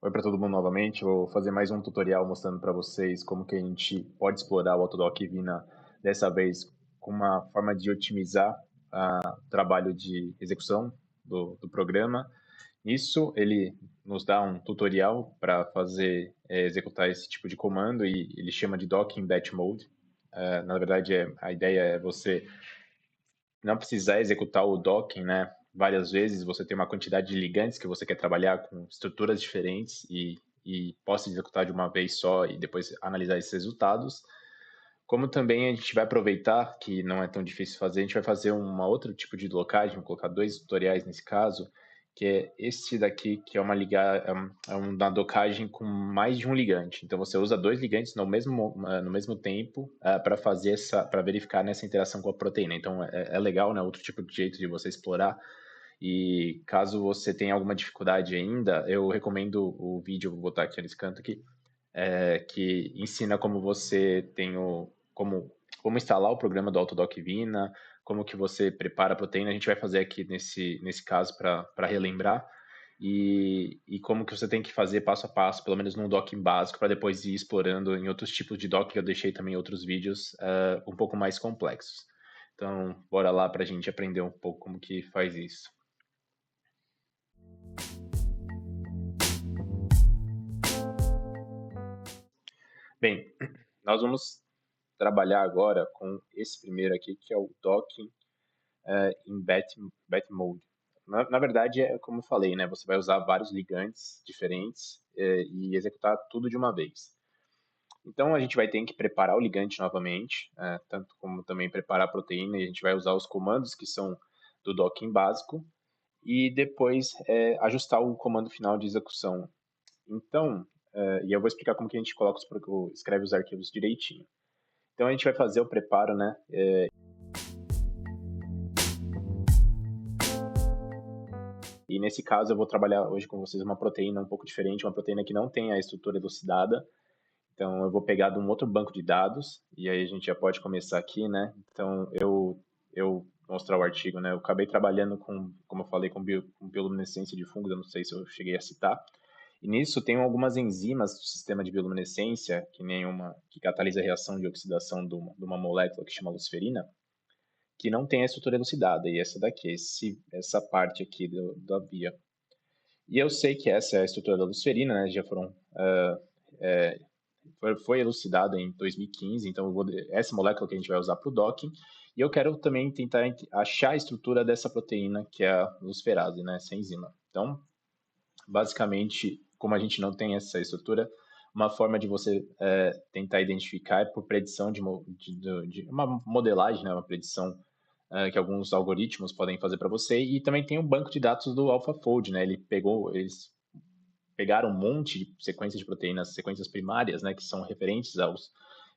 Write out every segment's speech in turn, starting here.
Oi para todo mundo novamente. Vou fazer mais um tutorial mostrando para vocês como que a gente pode explorar o Autodoc Vina dessa vez com uma forma de otimizar o trabalho de execução do programa. Isso ele nos dá um tutorial para fazer executar esse tipo de comando e ele chama de Docking Batch Mode. Na verdade, a ideia é você não precisar executar o docking, né, várias vezes, você tem uma quantidade de ligantes que você quer trabalhar com estruturas diferentes e possa executar de uma vez só e depois analisar esses resultados. Como também a gente vai aproveitar, que não é tão difícil fazer, a gente vai fazer uma outro tipo de docagem, vou colocar dois tutoriais nesse caso, que é esse daqui, que é uma docagem com mais de um ligante. Então você usa dois ligantes no mesmo tempo para fazer para verificar nessa interação com a proteína. Então é legal, né? Outro tipo de jeito de você explorar. E caso você tenha alguma dificuldade ainda, eu recomendo o vídeo, vou botar aqui nesse canto aqui, que ensina como você tem como instalar o programa do Autodoc Vina, como que você prepara a proteína. A gente vai fazer aqui nesse caso para relembrar. E como que você tem que fazer passo a passo, pelo menos num docking básico, para depois ir explorando em outros tipos de dock, que eu deixei também outros vídeos um pouco mais complexos. Então, bora lá para a gente aprender um pouco como que faz isso. Bem, nós vamos trabalhar agora com esse primeiro aqui, que é o Docking em Batch Mode. Na verdade, é como eu falei, né? Você vai usar vários ligantes diferentes e executar tudo de uma vez. Então, a gente vai ter que preparar o ligante novamente, tanto como também preparar a proteína, e a gente vai usar os comandos que são do docking básico, e depois ajustar o comando final de execução. Então, e eu vou explicar como que a gente escreve os arquivos direitinho. Então, a gente vai fazer o preparo, né? E nesse caso eu vou trabalhar hoje com vocês uma proteína um pouco diferente, uma proteína que não tem a estrutura elucidada. Então eu vou pegar de um outro banco de dados e aí a gente já pode começar aqui, né? Então eu mostrar o artigo, né? Eu acabei trabalhando como eu falei, com bioluminescência de fungos, eu não sei se eu cheguei a citar. E nisso tem algumas enzimas do sistema de bioluminescência, que nem uma que catalisa a reação de oxidação de uma molécula que chama luciferina, que não tem a estrutura elucidada, e essa daqui, essa parte aqui da via. E eu sei que essa é a estrutura da luciferina, né? Já foi elucidada em 2015, então essa molécula que a gente vai usar para o docking. E eu quero também tentar achar a estrutura dessa proteína, que é a luciferase, né? Essa enzima. Então, basicamente, como a gente não tem essa estrutura, uma forma de você tentar identificar é por predição de uma modelagem, né? Uma predição que alguns algoritmos podem fazer para você, e também tem um banco de dados do AlphaFold, né? Eles pegaram um monte de sequências de proteínas, sequências primárias, né, que são referentes aos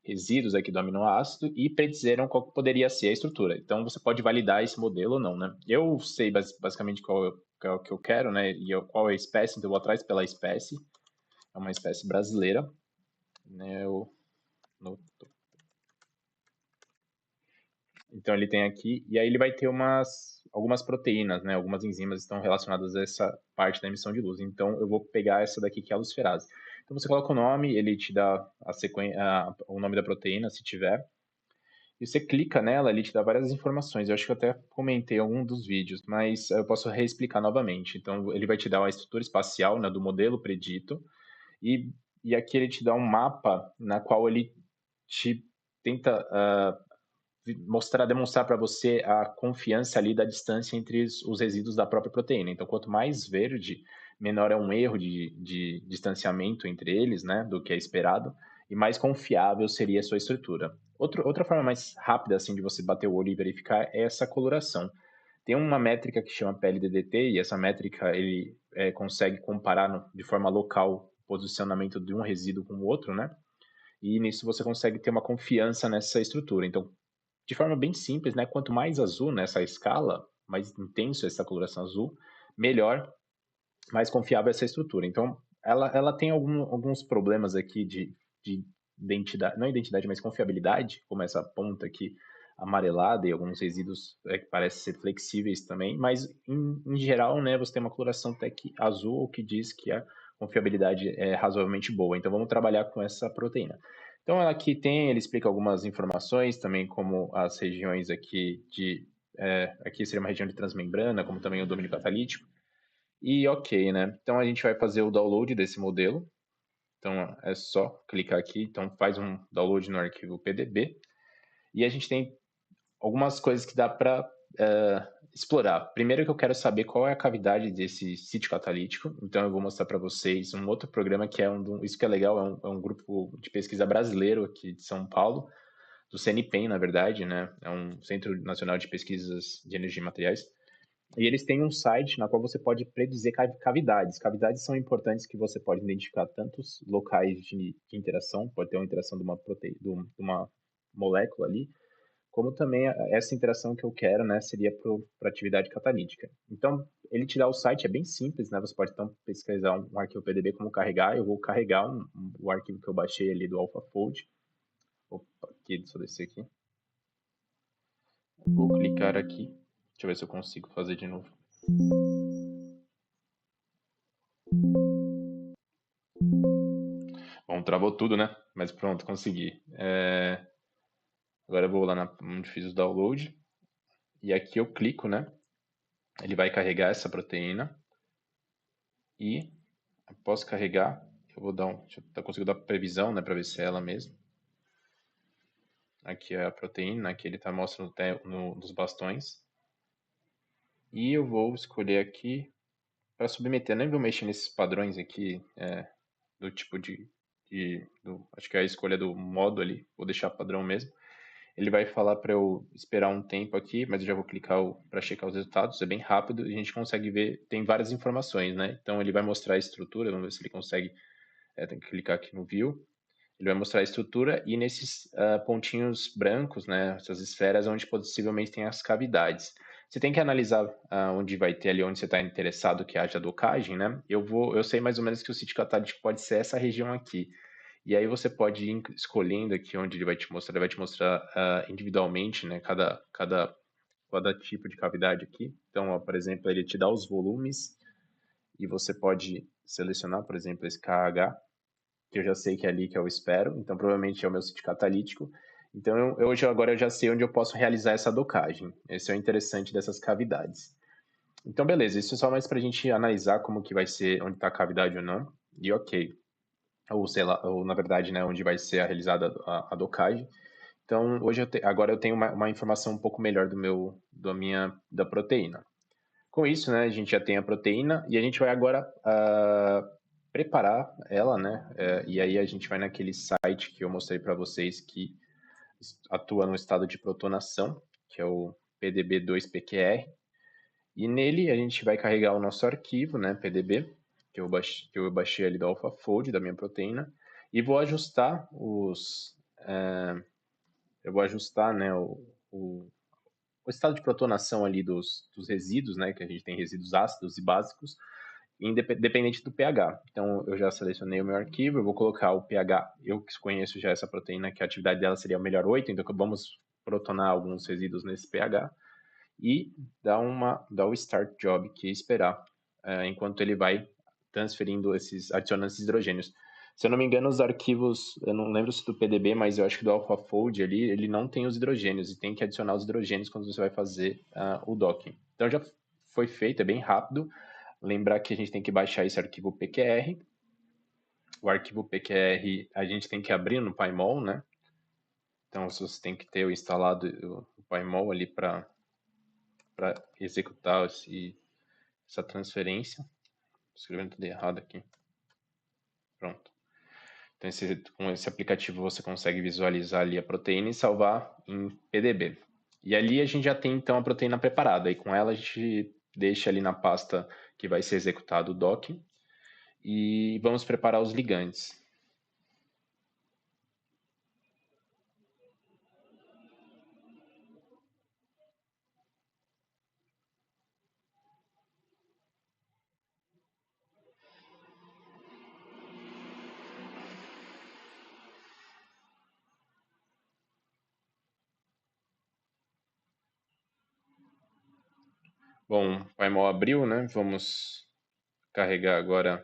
resíduos aqui do aminoácido e predizeram qual poderia ser a estrutura. Então você pode validar esse modelo ou não, né? Eu sei basicamente qual é o que eu quero, né? Qual é a espécie, então eu vou atrás pela espécie. É uma espécie brasileira, né? No, Então ele tem aqui, e aí ele vai ter algumas proteínas, né? Algumas enzimas estão relacionadas a essa parte da emissão de luz. Então eu vou pegar essa daqui que é a luciferase. Então você coloca o nome, ele te dá o nome da proteína, se tiver. E você clica nela, ele te dá várias informações. Eu acho que eu até comentei em algum dos vídeos, mas eu posso reexplicar novamente. Então ele vai te dar uma estrutura espacial, né, do modelo predito, e, e aqui ele te dá um mapa na qual ele te tenta demonstrar para você a confiança ali da distância entre os resíduos da própria proteína. Então, quanto mais verde, menor é um erro de distanciamento entre eles, né, do que é esperado, e mais confiável seria a sua estrutura. Outra forma mais rápida assim de você bater o olho e verificar é essa coloração. Tem uma métrica que chama PLDDT, e essa métrica ele consegue comparar de forma local o posicionamento de um resíduo com o outro, né? E nisso você consegue ter uma confiança nessa estrutura. Então, de forma bem simples, né? Quanto mais azul nessa escala, mais intenso essa coloração azul, melhor, mais confiável essa estrutura. Então, ela tem alguns problemas aqui de identidade, não identidade, mas confiabilidade, como essa ponta aqui amarelada e alguns resíduos que parecem ser flexíveis também, mas em geral, né, você tem uma coloração tech azul, o que diz que a confiabilidade é razoavelmente boa. Então vamos trabalhar com essa proteína. Então aqui ele explica algumas informações também, como as regiões aqui aqui seria uma região de transmembrana, como também o domínio catalítico. E ok, né? Então a gente vai fazer o download desse modelo. Então é só clicar aqui, então faz um download no arquivo PDB. E a gente tem algumas coisas que dá para explorar. Primeiro que eu quero saber qual é a cavidade desse sítio catalítico. Então eu vou mostrar para vocês um outro programa que isso que é legal, é um grupo de pesquisa brasileiro aqui de São Paulo, do CNPEM, na verdade, né? É um Centro Nacional de Pesquisas de Energia e Materiais. E eles têm um site na qual você pode predizer cavidades. Cavidades são importantes que você pode identificar tantos locais de interação, pode ter uma interação de uma proteína, de uma molécula ali, como também essa interação que eu quero, né, seria para atividade catalítica. Então, ele te dá o site, é bem simples, né, você pode então pesquisar um arquivo PDB como carregar, eu vou carregar o arquivo que eu baixei ali do AlphaFold. Opa, aqui, deixa eu descer aqui. Vou clicar aqui, deixa eu ver se eu consigo fazer de novo. Bom, travou tudo, né? Mas pronto, consegui. Agora eu vou lá onde fiz o download. E aqui eu clico, né? Ele vai carregar essa proteína. E após carregar, eu vou dar eu consigo dar previsão, né? Para ver se é ela mesmo. Aqui é a proteína, aqui ele está mostrando nos bastões. E eu vou escolher aqui para submeter. Eu nem vou mexer nesses padrões aqui do tipo acho que é a escolha do modo ali. Vou deixar padrão mesmo. Ele vai falar para eu esperar um tempo aqui, mas eu já vou clicar para checar os resultados. É bem rápido e a gente consegue ver, tem várias informações, né? Então ele vai mostrar a estrutura, vamos ver se ele consegue. Tem que clicar aqui no View. Ele vai mostrar a estrutura e nesses pontinhos brancos, né? Essas esferas onde possivelmente tem as cavidades. Você tem que analisar onde vai ter ali, onde você está interessado que haja docagem, né? Eu sei mais ou menos que o sítio catalítico pode ser essa região aqui. E aí você pode ir escolhendo aqui onde ele vai te mostrar individualmente, né, cada tipo de cavidade aqui. Então, ó, por exemplo, ele te dá os volumes e você pode selecionar, por exemplo, esse KH, que eu já sei que é ali que eu espero, então provavelmente é o meu sítio catalítico. Então, agora eu já sei onde eu posso realizar essa docagem. Esse é o interessante dessas cavidades. Então, beleza, isso é só mais para a gente analisar como que vai ser, onde está a cavidade ou não. E ok, ou sei lá, ou na verdade, né, onde vai ser realizada a docagem. Então, agora eu tenho uma informação um pouco melhor da proteína. Com isso, né, a gente já tem a proteína e a gente vai agora preparar ela, né? E aí a gente vai naquele site que eu mostrei para vocês que atua no estado de protonação, que é o PDB2PQR. E nele a gente vai carregar o nosso arquivo, né, PDB, que eu baixei ali do AlphaFold, da minha proteína, e vou ajustar eu vou ajustar, né, o estado de protonação ali dos resíduos, né, que a gente tem resíduos ácidos e básicos, independente do pH. Então, eu já selecionei o meu arquivo, eu vou colocar o pH, eu que conheço já essa proteína, que a atividade dela seria o melhor 8, então vamos protonar alguns resíduos nesse pH, e dar o start job, que é esperar, enquanto ele vai adicionando esses hidrogênios. Se eu não me engano, os arquivos, eu não lembro se do PDB, mas eu acho que do AlphaFold ali, ele não tem os hidrogênios, e tem que adicionar os hidrogênios quando você vai fazer o docking. Então já foi feito, é bem rápido. Lembrar que a gente tem que baixar esse arquivo PQR. O arquivo PQR a gente tem que abrir no PyMol, né? Então você tem que ter instalado o PyMol ali para executar essa transferência. Escrevendo tudo errado aqui. Pronto. Então, com esse aplicativo você consegue visualizar ali a proteína e salvar em PDB. E ali a gente já tem então a proteína preparada. E com ela a gente deixa ali na pasta que vai ser executado o docking. E vamos preparar os ligandes. Bom, o PyMol abriu, né? Vamos carregar agora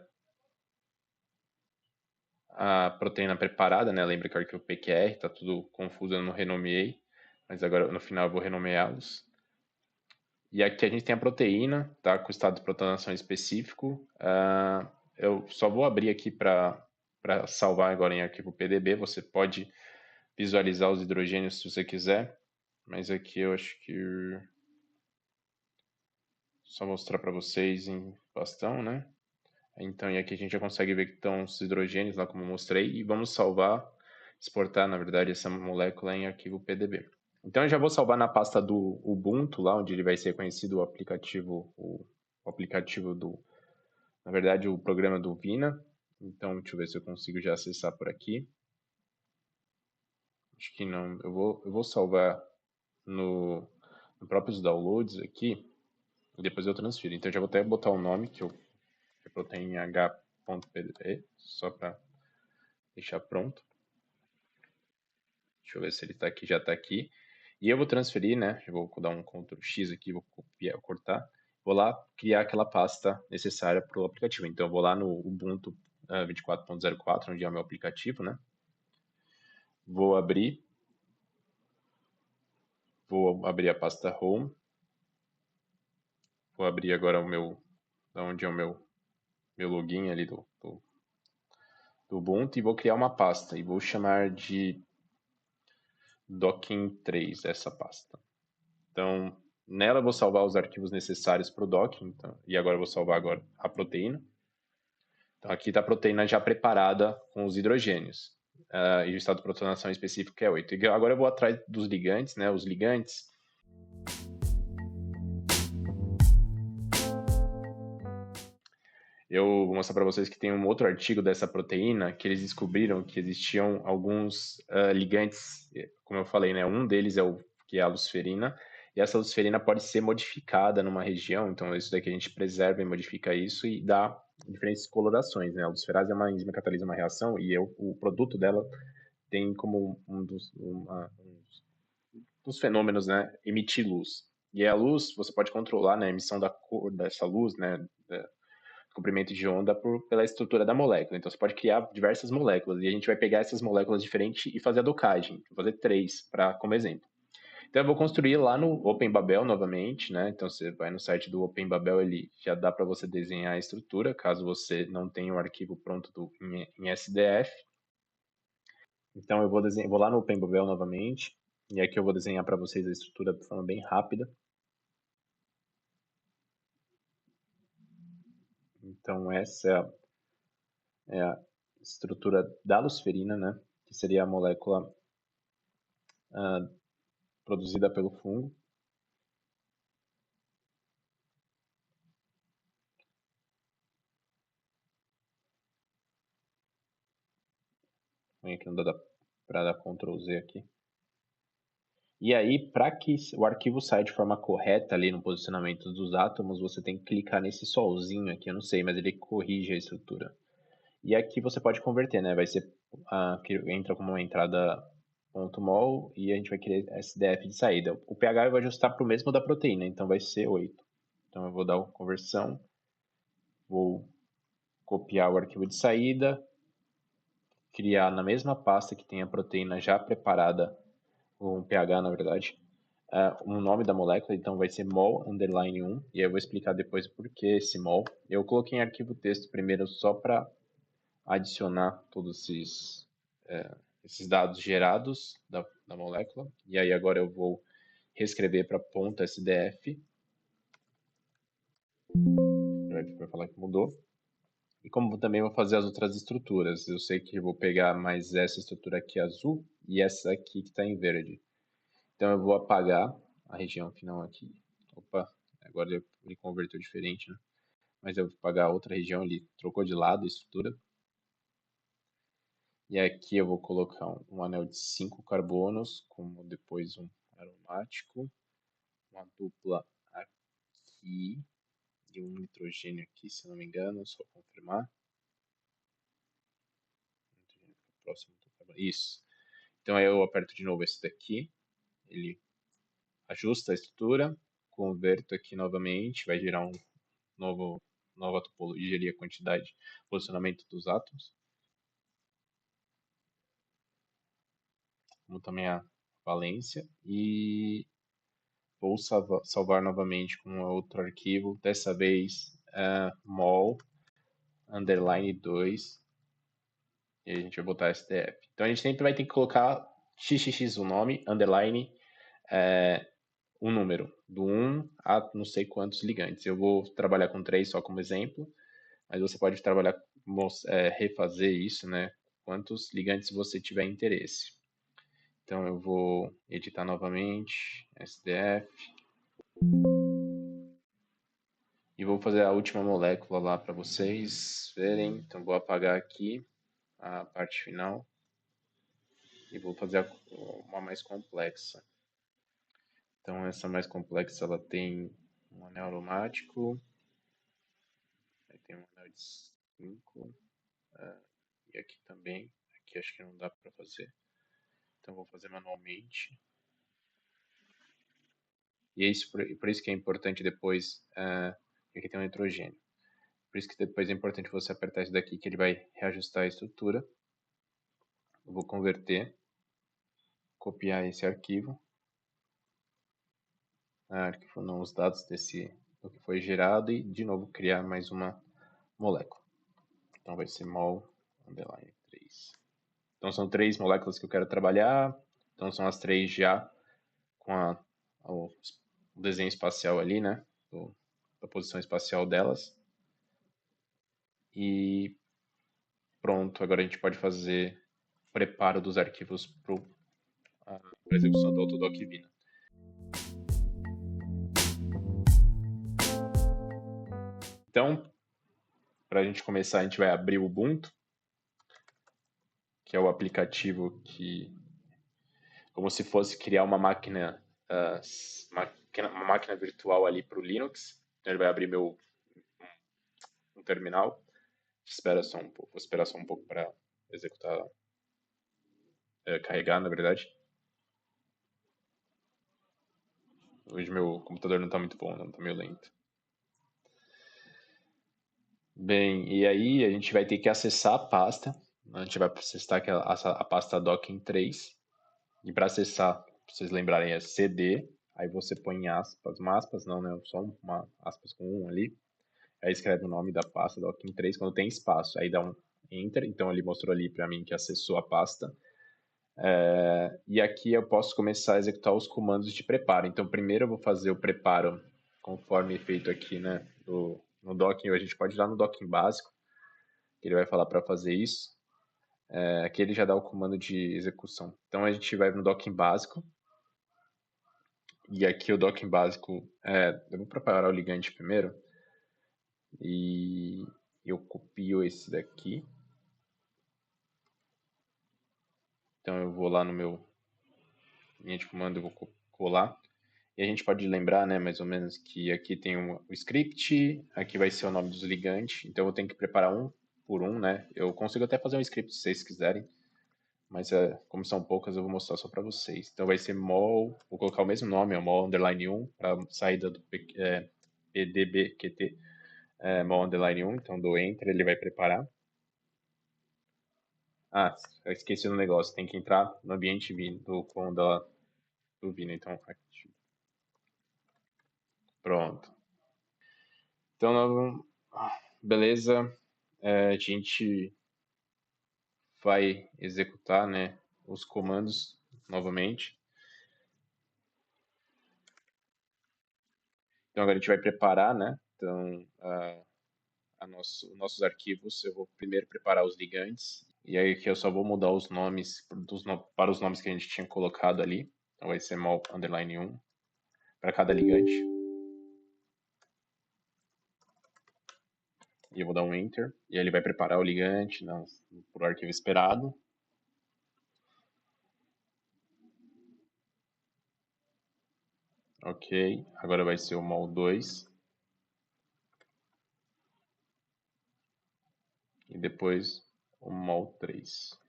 a proteína preparada, né? Lembra que o arquivo PQR, tá tudo confuso, eu não renomeei, mas agora no final eu vou renomeá-los. E aqui a gente tem a proteína, tá? Com o estado de protonação específico. Eu só vou abrir aqui para salvar agora em arquivo PDB. Você pode visualizar os hidrogênios se você quiser, mas aqui eu acho que só mostrar para vocês em bastão, né? Então, e aqui a gente já consegue ver que estão os hidrogênios lá como eu mostrei, e vamos salvar, exportar, na verdade, essa molécula em arquivo PDB. Então, eu já vou salvar na pasta do Ubuntu, lá onde ele vai ser conhecido o aplicativo na verdade, o programa do Vina. Então, deixa eu ver se eu consigo já acessar por aqui. Acho que não, eu vou salvar no próprios downloads aqui, e depois eu transfiro. Então, eu já vou até botar o nome, que é proteína h.pdb, só para deixar pronto. Deixa eu ver se ele está aqui, já está aqui. E eu vou transferir, né? Eu vou dar um Ctrl X aqui, vou copiar, cortar. Vou lá criar aquela pasta necessária para o aplicativo. Então, eu vou lá no Ubuntu 24.04, onde é o meu aplicativo, né? Vou abrir a pasta Home. Vou abrir agora onde é o meu login ali do Ubuntu e vou criar uma pasta. E vou chamar de docking3 essa pasta. Então, nela eu vou salvar os arquivos necessários para o docking. Então, e agora eu vou salvar a proteína. Então, aqui está a proteína já preparada com os hidrogênios. E o estado de protonação específico é 8. E agora eu vou atrás dos ligantes, né? Os ligantes. Eu vou mostrar para vocês que tem um outro artigo dessa proteína que eles descobriram que existiam alguns ligantes, como eu falei, né? Um deles que é a luciferina, e essa luciferina pode ser modificada numa região, então isso daqui a gente preserva e modifica isso e dá diferentes colorações, né? A luciferase é uma enzima que catalisa uma reação e o produto dela tem como um dos fenômenos, né? Emitir luz. E a luz, você pode controlar, né, a emissão da cor dessa luz, né? Comprimento de onda pela estrutura da molécula. Então, você pode criar diversas moléculas e a gente vai pegar essas moléculas diferentes e fazer a docagem. Vou fazer 3 como exemplo. Então, eu vou construir lá no OpenBabel novamente, né? Então, você vai no site do OpenBabel, ele já dá para você desenhar a estrutura, caso você não tenha o arquivo pronto em SDF. Então, eu vou lá no OpenBabel novamente, e aqui eu vou desenhar para vocês a estrutura de forma bem rápida. Então, essa é a estrutura da luciferina, né? Que seria a molécula produzida pelo fungo. Aqui não dá para dar Ctrl Z aqui. E aí, para que o arquivo saia de forma correta ali no posicionamento dos átomos, você tem que clicar nesse solzinho aqui, eu não sei, mas ele corrige a estrutura. E aqui você pode converter, né? Vai ser que entra como uma entrada .mol e a gente vai querer SDF de saída. O pH eu vou ajustar para o mesmo da proteína, então vai ser 8. Então eu vou dar uma conversão, vou copiar o arquivo de saída, criar na mesma pasta que tem a proteína já preparada, um pH na verdade, um nome da molécula, então vai ser mol_1, e aí eu vou explicar depois por que esse mol. Eu coloquei em arquivo texto primeiro só para adicionar todos esses dados gerados da molécula, e aí agora eu vou reescrever para .sdf, para falar que mudou. E como também vou fazer as outras estruturas, eu sei que eu vou pegar mais essa estrutura aqui azul e essa aqui que está em verde. Então eu vou apagar a região final aqui. Opa, agora ele converteu diferente, né? Mas eu vou apagar a outra região, ele trocou de lado a estrutura. E aqui eu vou colocar um anel de 5 carbonos, como depois um aromático, uma dupla aqui e um nitrogênio aqui, se não me engano, só confirmar. Próximo do carbono. Isso. Então aí eu aperto de novo esse daqui, ele ajusta a estrutura, converto aqui novamente, vai gerar nova topologia ali, a quantidade, posicionamento dos átomos. como também a valência, e vou salvar novamente com outro arquivo, dessa vez mol underline 2, e a gente vai botar SDF. Então a gente sempre vai ter que colocar xxx o nome, underline, um número, do 1 a não sei quantos ligantes. Eu vou trabalhar com 3 só como exemplo, mas você pode trabalhar, refazer isso, né? Quantos ligantes você tiver interesse. Então eu vou editar novamente, SDF, e vou fazer a última molécula lá para vocês verem. Então vou apagar aqui a parte final e vou fazer uma mais complexa. Então essa mais complexa ela tem um anel aromático, aí tem um anel de 5, e aqui também. Aqui acho que não dá para fazer, então vou fazer manualmente. E é isso, por isso que é importante depois, aqui tem um nitrogênio. Por isso que depois é importante você apertar isso daqui, que ele vai reajustar a estrutura. Eu vou converter, copiar esse arquivo. Arquivo não, os dados do que foi gerado, e de novo criar mais uma molécula. Então vai ser mol underline 3. Então são 3 moléculas que eu quero trabalhar. Então são as 3 já com o desenho espacial ali, né? Da posição espacial delas. E pronto, agora a gente pode fazer o preparo dos arquivos para a execução do Autodoc Vina. Então, para a gente começar, a gente vai abrir o Ubuntu, que é o aplicativo que, como se fosse criar uma máquina virtual ali para o Linux. Então, ele vai abrir um terminal. Espera só um pouco, vou esperar só um pouco para executar, carregar, na verdade. Hoje meu computador não está muito bom, não, está meio lento. Bem, e aí a gente vai ter que acessar a pasta. A gente vai acessar a pasta Docking3. E para acessar, pra vocês lembrarem, é CD. Aí você põe aspas, uma aspas não, né? Só uma aspas com um ali. Aí escreve o nome da pasta Docking3 quando tem espaço. Aí dá um Enter. Então ele mostrou ali para mim que acessou a pasta. E aqui eu posso começar a executar os comandos de preparo. Então primeiro eu vou fazer o preparo conforme feito aqui, né? No Docking. A gente pode ir lá no Docking básico, que ele vai falar para fazer isso. Aqui ele já dá o comando de execução. Então a gente vai no Docking básico. E aqui o Docking básico, eu vou preparar o ligante primeiro. E eu copio esse daqui. Então eu vou lá no meu linha de comando, eu vou colar. E a gente pode lembrar, né, mais ou menos, que aqui tem o script, aqui vai ser o nome dos ligantes. Então eu tenho que preparar um por um, né? Eu consigo até fazer um script se vocês quiserem. Mas como são poucas, eu vou mostrar só para vocês. Então vai ser mol, vou colocar o mesmo nome, mol underline 1, para saída do pdbqt, mol underline 1. Então dou enter, ele vai preparar. Eu esqueci do negócio, tem que entrar no ambiente do Vina, então pronto. Então, beleza, a gente vai executar, né, os comandos novamente. Então agora a gente vai preparar, né? Então nossos arquivos, eu vou primeiro preparar os ligantes, e aí aqui eu só vou mudar os nomes para os nomes que a gente tinha colocado ali. Então vai ser mol underline 1 para cada ligante. E eu vou dar um enter, e aí ele vai preparar o ligante por arquivo esperado. Ok, agora vai ser o mol 2. E depois o mol 3.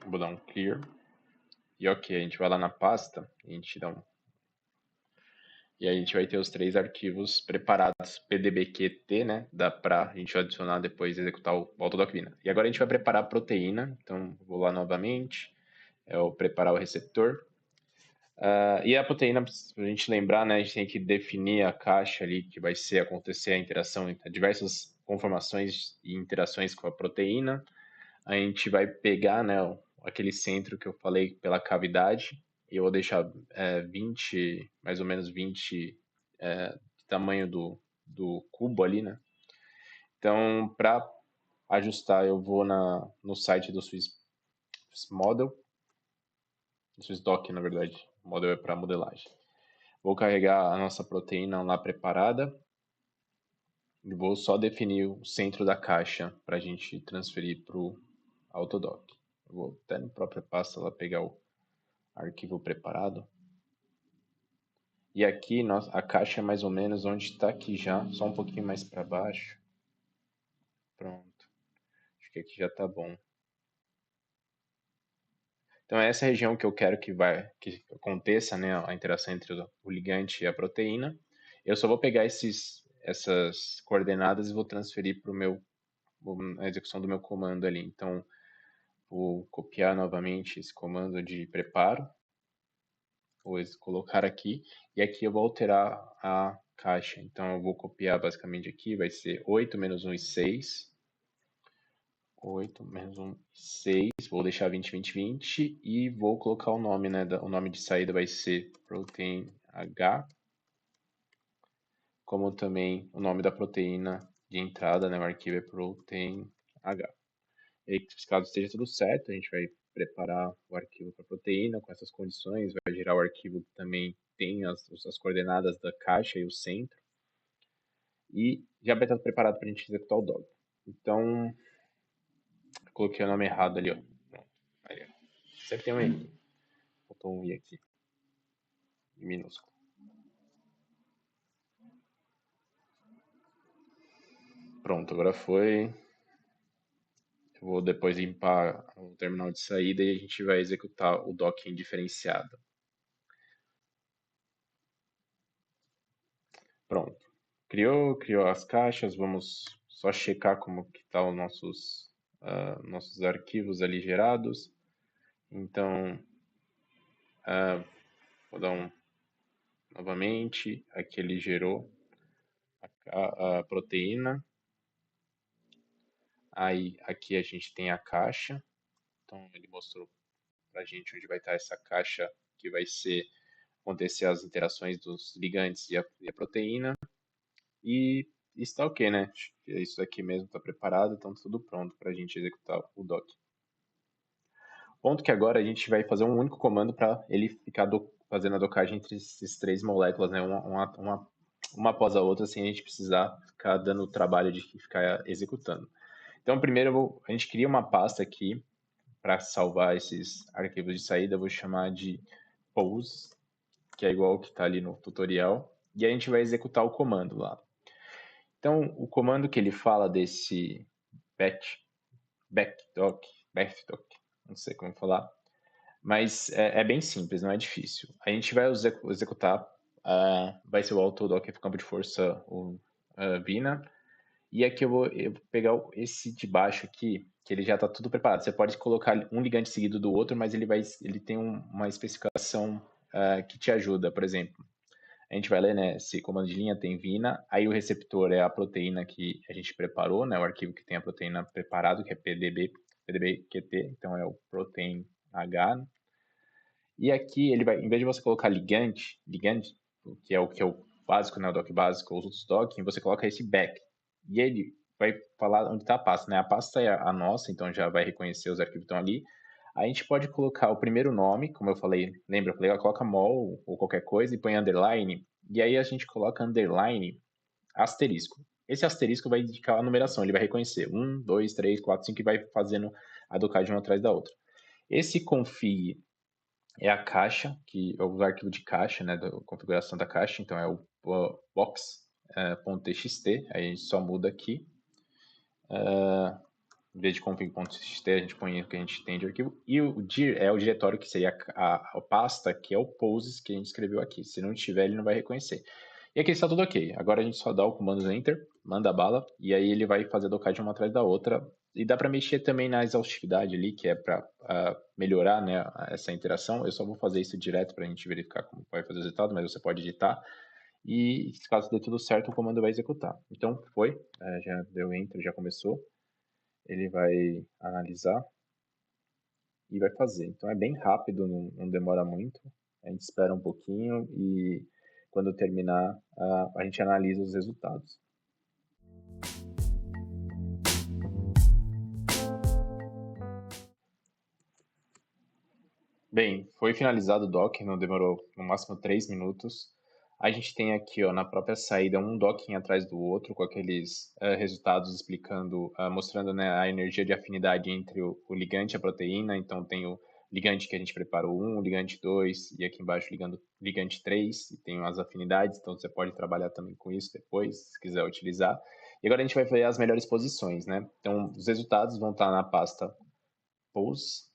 Vou dar um clear. E ok, a gente vai lá na pasta, a gente dá E aí a gente vai ter os 3 arquivos preparados, PDBQT, né? Dá para a gente adicionar depois e executar o AutoDocVina. E agora a gente vai preparar a proteína. Então, vou lá novamente, é o preparar o receptor. E a proteína, para a gente lembrar, né? A gente tem que definir a caixa ali que vai acontecer a interação entre diversas conformações e interações com a proteína. A gente vai pegar, né, aquele centro que eu falei pela cavidade, e eu vou deixar 20, mais ou menos 20 de tamanho do cubo ali, né? Então, para ajustar, eu vou no site do Swiss Model, do SwissDoc, na verdade. O model é para modelagem. Vou carregar a nossa proteína lá preparada e vou só definir o centro da caixa para a gente transferir para o Autodoc. Eu vou até na própria pasta lá pegar o arquivo preparado. E aqui a caixa é mais ou menos onde está aqui já, só um pouquinho mais para baixo. Pronto. Acho que aqui já está bom. Então é essa região que eu quero que aconteça, né, a interação entre o ligante e a proteína. Eu só vou pegar essas coordenadas e vou transferir para a execução do meu comando ali. Então, vou copiar novamente esse comando de preparo. Vou colocar aqui, e aqui eu vou alterar a caixa. Então, eu vou copiar basicamente aqui, vai ser 8 menos 1 e 6. 8 menos 1 e 6. Vou deixar 20, 20, 20 e vou colocar o nome, né? O nome de saída vai ser protein H, como também o nome da proteína de entrada, né? O arquivo é protein H. E aí, caso esteja tudo certo, a gente vai preparar o arquivo para a proteína com essas condições, vai gerar o arquivo que também tem as coordenadas da caixa e o centro, e já vai estar preparado para a gente executar o dog. Então, coloquei o nome errado ali, ó. Pronto. Aí, ó. Sempre tem um I. Faltou um I aqui, em minúsculo. Pronto, agora foi. Eu vou depois limpar o terminal de saída e a gente vai executar o docking diferenciado. Pronto. Criou as caixas, vamos só checar como que tá os nossos arquivos ali gerados. Então, vou dar novamente, aqui ele gerou a proteína. Aí, aqui a gente tem a caixa. Então, ele mostrou pra gente onde vai estar essa caixa que vai acontecer as interações dos ligantes e a proteína. E está ok, né? Isso aqui mesmo está preparado, então tudo pronto para a gente executar o doc. Ponto que agora a gente vai fazer um único comando para ele ficar fazendo a docagem entre esses 3 moléculas, né? Uma após a outra, sem a gente precisar ficar dando o trabalho de ficar executando. Então, primeiro a gente cria uma pasta aqui para salvar esses arquivos de saída. Eu vou chamar de pose, que é igual ao que está ali no tutorial. E a gente vai executar o comando lá. Então, o comando que ele fala desse backdock, não sei como falar, mas é bem simples, não é difícil. A gente vai executar, vai ser o autodock campo de força, o Vina, e aqui eu vou pegar esse de baixo aqui, que ele já está tudo preparado. Você pode colocar um ligante seguido do outro, mas ele tem uma especificação que te ajuda, por exemplo. A gente vai ler, né, esse comando de linha tem vina, aí o receptor é a proteína que a gente preparou, né, o arquivo que tem a proteína preparado, que é PDBQT, então é o protein H. E aqui ele vai, em vez de você colocar ligante, que é o básico, né, o doc básico, ou os outros docking, você coloca esse back. E ele vai falar onde está a pasta, né? A pasta é a nossa, então já vai reconhecer os arquivos que estão ali. A gente pode colocar o primeiro nome, como eu falei, lembra? Eu falei, coloca mol ou qualquer coisa e põe underline. E aí a gente coloca underline asterisco. Esse asterisco vai indicar a numeração, ele vai reconhecer 1, 2, 3, 4, 5 e vai fazendo a docagem uma atrás da outra. Esse config é a caixa, que é o arquivo de caixa, né, da configuração da caixa, então é o box.txt, aí a gente só muda aqui. em vez de config.txt, a gente põe o que a gente tem de arquivo. E o dir é o diretório, que seria a pasta, que é o poses que a gente escreveu aqui. Se não tiver, ele não vai reconhecer. E aqui está tudo ok. Agora a gente só dá o comando Enter, manda a bala, e aí ele vai fazer a docagem uma atrás da outra. E dá para mexer também na exaustividade ali, que é para melhorar, né, essa interação. Eu só vou fazer isso direto para a gente verificar como vai fazer o resultado, mas você pode editar. E caso dê tudo certo, o comando vai executar. Então foi, já deu Enter, já começou. Ele vai analisar e vai fazer. Então é bem rápido, não demora muito. A gente espera um pouquinho e quando terminar, a gente analisa os resultados. Bem, foi finalizado o docking, não demorou no máximo 3 minutos. A gente tem aqui, ó, na própria saída, um docking atrás do outro, com aqueles resultados explicando, mostrando, né, a energia de afinidade entre o ligante e a proteína. Então tem o ligante que a gente preparou 1, o ligante 2, e aqui embaixo ligante 3, e tem as afinidades, então você pode trabalhar também com isso depois, se quiser utilizar. E agora a gente vai ver as melhores posições, né? Então os resultados vão estar na pasta pose.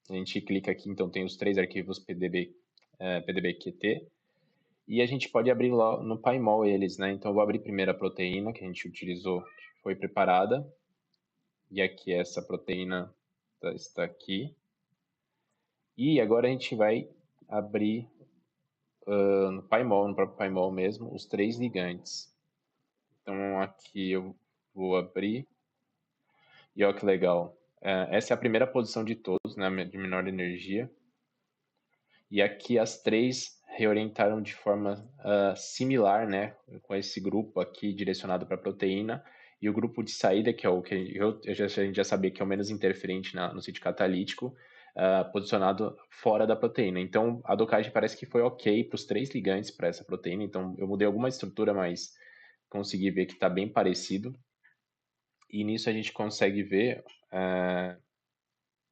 A gente clica aqui, então tem os 3 arquivos PDB-QT, e a gente pode abrir lá no PyMol eles, né? Então eu vou abrir primeiro a proteína que a gente utilizou, que foi preparada, e aqui essa proteína está aqui. E agora a gente vai abrir no PyMol, no próprio PyMol mesmo, os 3 ligantes. Então aqui eu vou abrir, e olha que legal. Essa é a primeira posição de todos, né, de menor energia. E aqui as 3 reorientaram de forma similar, né, com esse grupo aqui direcionado para a proteína, e o grupo de saída, que é o que a gente já sabia que é o menos interferente no sítio catalítico, posicionado fora da proteína. Então, a docagem parece que foi ok para os 3 ligantes para essa proteína, então eu mudei alguma estrutura, mas consegui ver que está bem parecido. E nisso a gente consegue ver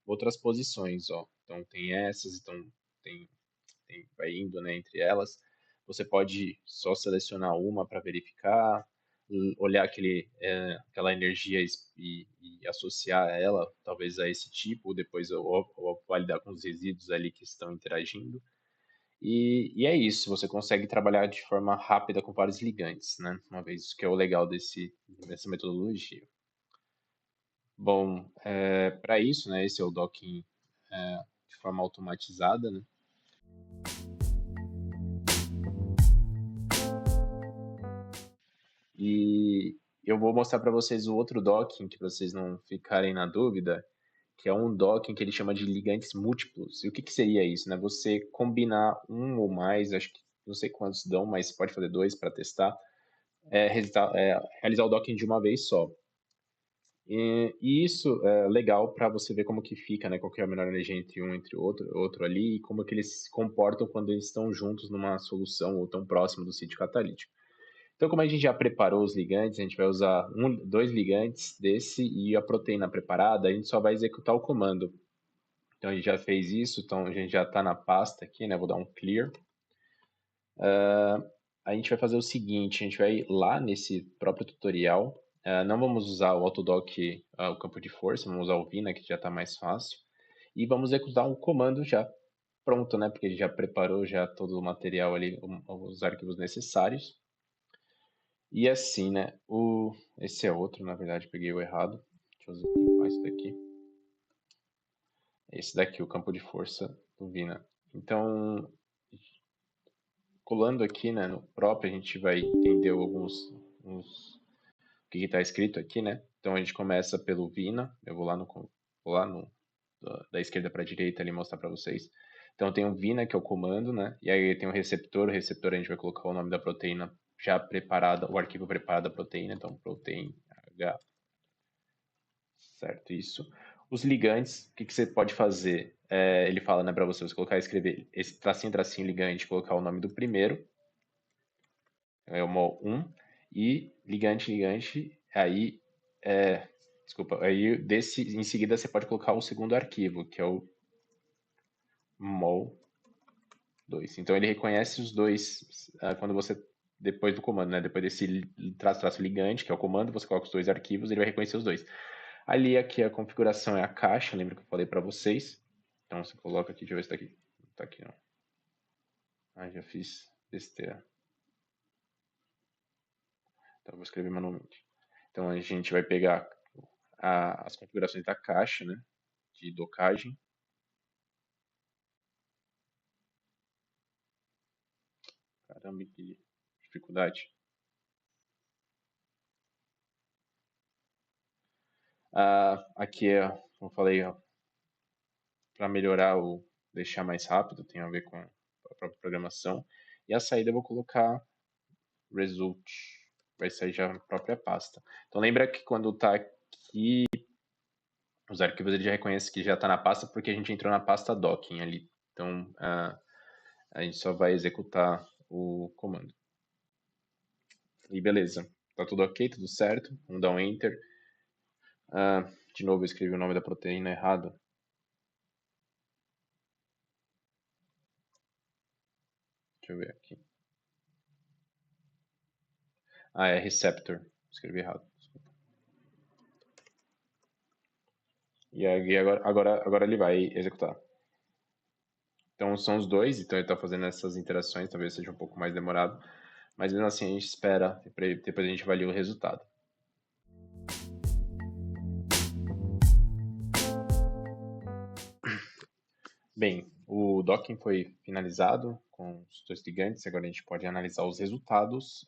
outras posições, ó. Então tem essas, então tem vai indo, né, entre elas. Você pode só selecionar uma para verificar, olhar aquela energia e associar ela, talvez a esse tipo, depois ou validar com os resíduos ali que estão interagindo. E é isso, você consegue trabalhar de forma rápida com vários ligantes, né? Uma vez que é o legal dessa metodologia. Bom, para isso, né, esse é o docking de forma automatizada, né? E eu vou mostrar para vocês o outro docking, que vocês não ficarem na dúvida, que é um docking que ele chama de ligantes múltiplos. E o que, que seria isso, né? Você combinar um ou mais, acho que não sei quantos dão, mas pode fazer 2 para testar, realizar o docking de uma vez só. E isso é legal para você ver como que fica, né? Qual que é a menor energia entre um e entre outro ali, e como que eles se comportam quando eles estão juntos numa solução ou tão próximo do sítio catalítico. Então, como a gente já preparou os ligantes, a gente vai usar 2 ligantes desse e a proteína preparada, a gente só vai executar o comando. Então, a gente já fez isso, então a gente já está na pasta aqui, né? Vou dar um clear. A gente vai fazer o seguinte, a gente vai lá nesse próprio tutorial, não vamos usar o Autodoc, o campo de força, vamos usar o Vina, que já está mais fácil, e vamos executar um comando já pronto, né? Porque ele já preparou já todo o material ali, os arquivos necessários. E assim, né? Esse é outro, na verdade, peguei o errado. Deixa eu limpar isso daqui. Esse daqui, o campo de força do Vina. Então, colando aqui, né, no próprio, a gente vai entender o que está escrito aqui, né? Então a gente começa pelo Vina. Eu vou lá no da esquerda para a direita ali mostrar para vocês. Então tem o Vina, que é o comando, né? E aí tem o receptor a gente vai colocar o nome da proteína já preparada, o arquivo preparado da proteína, então protein H, certo, isso. Os ligantes, o que, que você pode fazer? Ele fala, né, para você colocar, escrever esse tracinho ligante, colocar o nome do primeiro, é o mol 1, e ligante, aí, desculpa, aí em seguida você pode colocar o segundo arquivo, que é o mol 2. Então ele reconhece os dois quando você, depois do comando, né? Depois desse traço ligante, que é o comando, você coloca os dois arquivos, ele vai reconhecer os dois. Ali, aqui, a configuração é a caixa, lembra que eu falei para vocês? Então, você coloca aqui, deixa eu ver se tá aqui. Não tá aqui, não. Ah, já fiz besteira. Então, vou escrever manualmente. Então, a gente vai pegar as configurações da caixa, né? De docagem. Caramba, que dificuldade. Aqui é, como eu falei, para melhorar ou deixar mais rápido, tem a ver com a própria programação. E a saída eu vou colocar result, vai sair já na própria pasta. Então lembra que quando está aqui, os arquivos ele já reconhece que já está na pasta porque a gente entrou na pasta docking ali. Então a gente só vai executar o comando. E beleza, tá tudo ok, tudo certo. Vamos dar um enter. De novo eu escrevi o nome da proteína errado. Deixa eu ver aqui. É receptor. Escrevi errado. E aí agora ele vai executar. Então são os dois, então ele está fazendo essas interações, talvez seja um pouco mais demorado, mas mesmo assim a gente espera, depois a gente avalia o resultado. Bem, o docking foi finalizado com os dois gigantes, agora a gente pode analisar os resultados.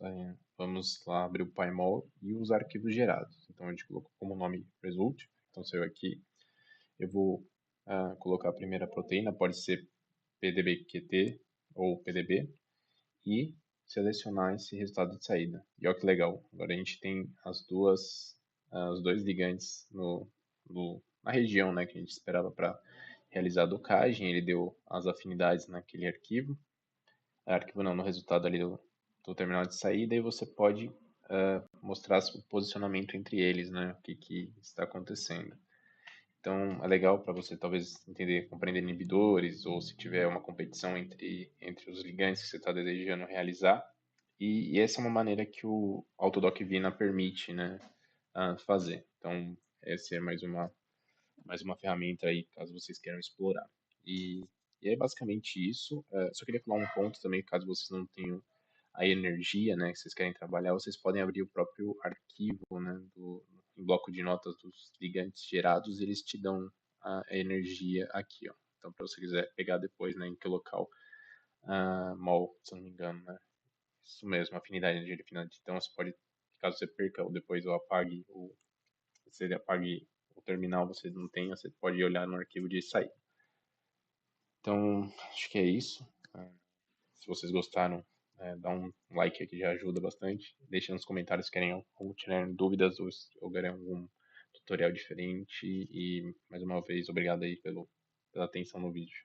Vamos lá abrir o PyMol e os arquivos gerados. Então a gente colocou como nome result, então saiu aqui. Eu vou colocar a primeira proteína, pode ser PDB-QT ou PDB, e selecionar esse resultado de saída. E olha que legal, agora a gente tem os dois ligantes na região, né, que a gente esperava para realizar a docagem. Ele deu as afinidades naquele arquivo, arquivo não, no resultado ali do terminal de saída, e você pode mostrar o posicionamento entre eles, né, o que está acontecendo. Então, é legal para você talvez entender, compreender inibidores, ou se tiver uma competição entre os ligantes que você está desejando realizar. E essa é uma maneira que o Autodoc Vina permite, né, fazer. Então, essa é mais uma ferramenta aí, caso vocês queiram explorar. E é basicamente isso. Só queria falar um ponto também, caso vocês não tenham a energia, né, que vocês querem trabalhar, vocês podem abrir o próprio arquivo, né, em bloco de notas dos ligantes gerados, eles te dão a energia aqui, ó. Então, para você quiser pegar depois, né, em que local, mol, se eu não me engano, né, isso mesmo, afinidade, energia de afinidade. Então, você pode, caso você perca ou depois ou apague, ou você apague o terminal, você não tenha, você pode olhar no arquivo de saída. Então, acho que é isso. Se vocês gostaram, dá um like aqui, já ajuda bastante. Deixe nos comentários se querem ou tiverem dúvidas ou querem algum tutorial diferente. E mais uma vez, obrigado aí pela atenção no vídeo.